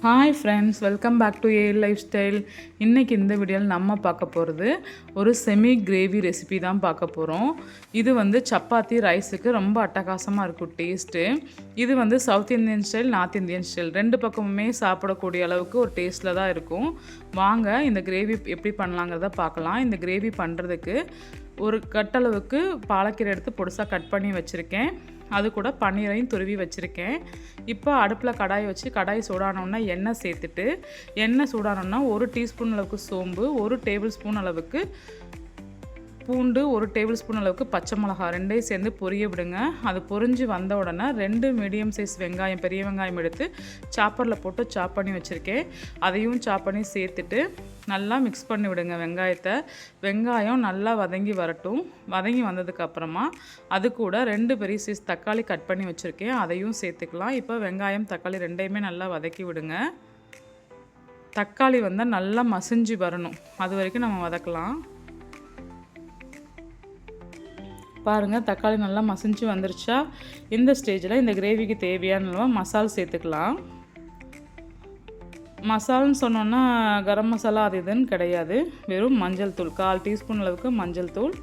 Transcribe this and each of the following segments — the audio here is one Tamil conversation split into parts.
Hi friends, welcome back to A life style. இன்றைக்கி இந்த வீடியோவில் நம்ம பார்க்க போகிறது ஒரு செமி கிரேவி ரெசிபி தான் பார்க்க போகிறோம். இது சப்பாத்தி ரைஸுக்கு ரொம்ப அட்டகாசமாக இருக்கும் டேஸ்ட்டு. இது south Indian style, north Indian style ரெண்டு பக்கமுமே சாப்பிடக்கூடிய அளவுக்கு ஒரு டேஸ்ட்டில் தான் இருக்கும். வாங்க இந்த கிரேவி எப்படி பண்ணலாங்கிறத பார்க்கலாம். இந்த கிரேவி பண்ணுறதுக்கு ஒரு கட்டளவுக்கு பாலக்கீரை எடுத்து பொடிசாக கட் பண்ணி வச்சுருக்கேன். அது கூட பன்னீரையும் துருவி வச்சுருக்கேன். இப்போ அடுப்பில் கடாய் வச்சு கடாய் சூடானோன்னா எண்ணெய் சேர்த்துட்டு, எண்ணெய் சூடானோன்னா 1 டீஸ்பூன் அளவுக்கு சோம்பு, 1 டேபிள் ஸ்பூன் அளவுக்கு பூண்டு, 1 டேபிள் ஸ்பூன் அளவுக்கு பச்சை மிளகா ரெண்டையும் சேர்ந்து பொரிய விடுங்க. அது பொரிஞ்சு வந்த உடனே 2 மீடியம் சைஸ் வெங்காயம், பெரிய வெங்காயம் எடுத்து சாப்பரில் போட்டு சாப் பண்ணி வச்சுருக்கேன். அதையும் சாப் பண்ணி சேர்த்துட்டு நல்லா மிக்ஸ் பண்ணி விடுங்க வெங்காயத்தை. வெங்காயம் நல்லா வதங்கி வரட்டும். வதங்கி வந்ததுக்கப்புறமா அது கூட 2 பெரிய சைஸ் தக்காளி கட் பண்ணி வச்சுருக்கேன், அதையும் சேர்த்துக்கலாம். இப்போ வெங்காயம் தக்காளி ரெண்டையுமே நல்லா வதக்கி விடுங்க. தக்காளி நல்லா மசிஞ்சு வரணும், அது வரைக்கும் நம்ம வதக்கலாம். பாருங்கள், தக்காளி நல்லா மசிஞ்சு வந்துருச்சா? இந்த ஸ்டேஜில் இந்த கிரேவிக்கு தேவையான மசால் சேர்த்துக்கலாம். மசால்னு சொன்னோன்னா கரம் மசாலா அது இதுன்னு கிடையாது. வெறும் மஞ்சள் தூள் 1/4 டீஸ்பூன் அளவுக்கு மஞ்சள் தூள்,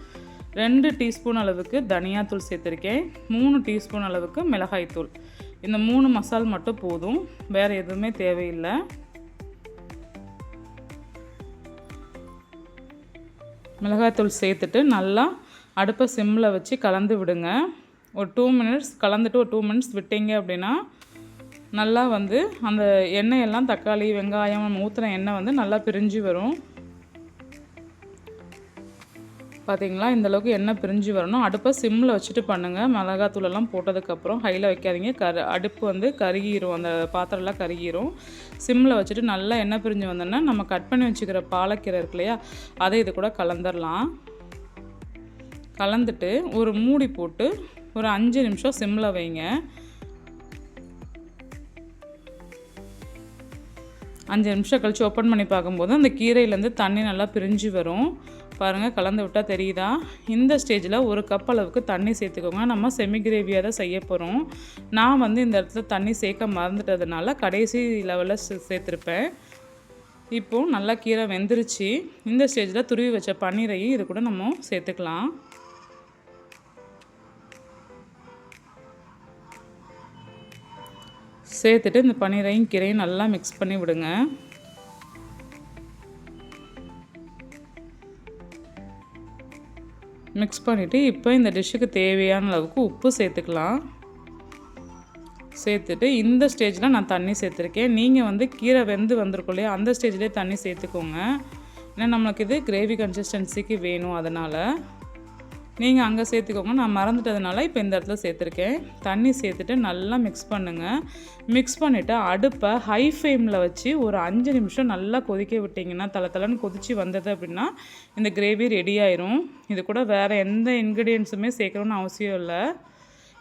2 டீஸ்பூன் அளவுக்கு தனியாத்தூள் சேர்த்துருக்கேன், 3 டீஸ்பூன் அளவுக்கு மிளகாய் தூள். இந்த 3 மசால் மட்டும் போதும், வேறு எதுவுமே தேவையில்லை. மிளகாய்த்தூள் சேர்த்துட்டு நல்லா அடுப்பை சிம்மில் வச்சு கலந்து விடுங்க. ஒரு 2 மினிட்ஸ் கலந்துட்டு ஒரு 2 மினிட்ஸ் விட்டீங்க அப்படின்னா நல்லா அந்த எண்ணெயெல்லாம் தக்காளி வெங்காயம் ஊற்றின எண்ணெய் நல்லா பிரிஞ்சு வரும். பார்த்திங்களா, இந்தளவுக்கு எண்ணெய் பிரிஞ்சு வரணும். அடுப்பை சிம்மில் வச்சுட்டு பண்ணுங்கள். மிளகாத்தூளெல்லாம் போட்டதுக்கப்புறம் ஹையில் வைக்காதீங்க. அடுப்பு கருகிரும், அந்த பாத்திரம்லாம் கருகிரும். சிம்மில் வச்சுட்டு நல்லா எண்ணெய் பிரிஞ்சு வந்தோன்னா நம்ம கட் பண்ணி வச்சுக்கிற பாலக்கீரை இருக்கு இல்லையா, அதை இது கூட கலந்துடலாம். கலந்துட்டு ஒரு மூடி போட்டு ஒரு 5 நிமிஷம் சிம்மில் வைங்க. 5 நிமிஷம் கழித்து ஓப்பன் பண்ணி பார்க்கும்போது அந்த கீரையிலேருந்து தண்ணி நல்லா பிரிஞ்சு வரும். பாருங்கள், கலந்து விட்டால் தெரியுதா? இந்த ஸ்டேஜில் 1 கப் அளவுக்கு தண்ணி சேர்த்துக்கோங்க. நம்ம செமி கிரேவியாக தான் செய்ய போகிறோம். நான் இந்த இடத்துல தண்ணி சேர்க்க மறந்துட்டதுனால கடைசி லெவலில் சேர்த்துருப்பேன். இப்போது நல்லா கீரை வெந்துருச்சு. இந்த ஸ்டேஜில் துருவி வச்ச பன்னீரையும் இது கூட நம்ம சேர்த்துக்கலாம். சேர்த்துட்டு இந்த பன்னீரையும் கீரையும் நல்லா மிக்ஸ் பண்ணி விடுங்க. மிக்ஸ் பண்ணிவிட்டு இப்போ இந்த டிஷ்ஷுக்கு தேவையான அளவுக்கு உப்பு சேர்த்துக்கலாம். சேர்த்துட்டு இந்த ஸ்டேஜில் நான் தண்ணி சேர்த்துருக்கேன். நீங்கள் கீரை வெந்து வந்திருக்கும் இல்லையா, அந்த ஸ்டேஜ்லேயே தண்ணி சேர்த்துக்கோங்க. ஏன்னா நம்மளுக்கு இது கிரேவி கன்சிஸ்டன்சிக்கு வேணும், அதனால் நீங்கள் அங்கே சேர்த்துக்கோங்க. நான் மறந்துட்டதுனால இப்போ இந்த இடத்துல சேர்த்துருக்கேன். தண்ணி சேர்த்துட்டு நல்லா மிக்ஸ் பண்ணுங்கள். மிக்ஸ் பண்ணிவிட்டு அடுப்பை ஹை ஃப்ளேமில் வச்சு ஒரு 5 நிமிஷம் நல்லா கொதிக்க விட்டிங்கன்னா, தளன்னு கொதித்து வந்தது அப்படின்னா இந்த கிரேவி ரெடி ஆயிரும். இது கூட வேறு எந்த இன்க்ரீடியன்ஸுமே சேர்க்கணுன்னு அவசியம் இல்லை.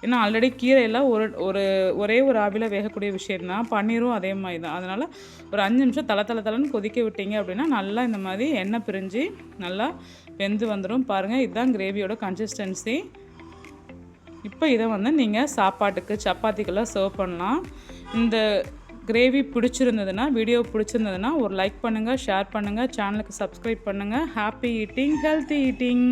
ஏன்னா ஆல்ரெடி கீரையெல்லாம் ஒரே ஒரு ஆவியில் வேகக்கூடிய விஷயந்தான். பன்னீரும் அதே மாதிரி தான். அதனால் ஒரு 5 நிமிஷம் தளன்னு கொதிக்க விட்டீங்க அப்படின்னா நல்லா இந்த மாதிரி எண்ணெய் பிரிஞ்சு நல்லா வெந்து வந்துடும். பாருங்கள், இதுதான் கிரேவியோட கன்சிஸ்டன்சி. இப்போ இதை நீங்கள் சாப்பாட்டுக்கு சப்பாத்திக்கெல்லாம் சர்வ் பண்ணலாம். இந்த கிரேவி பிடிச்சிருந்ததுன்னா, வீடியோ பிடிச்சிருந்ததுன்னா ஒரு லைக் பண்ணுங்கள், ஷேர் பண்ணுங்கள், சேனலுக்கு சப்ஸ்கிரைப் பண்ணுங்கள். Happy eating, healthy eating.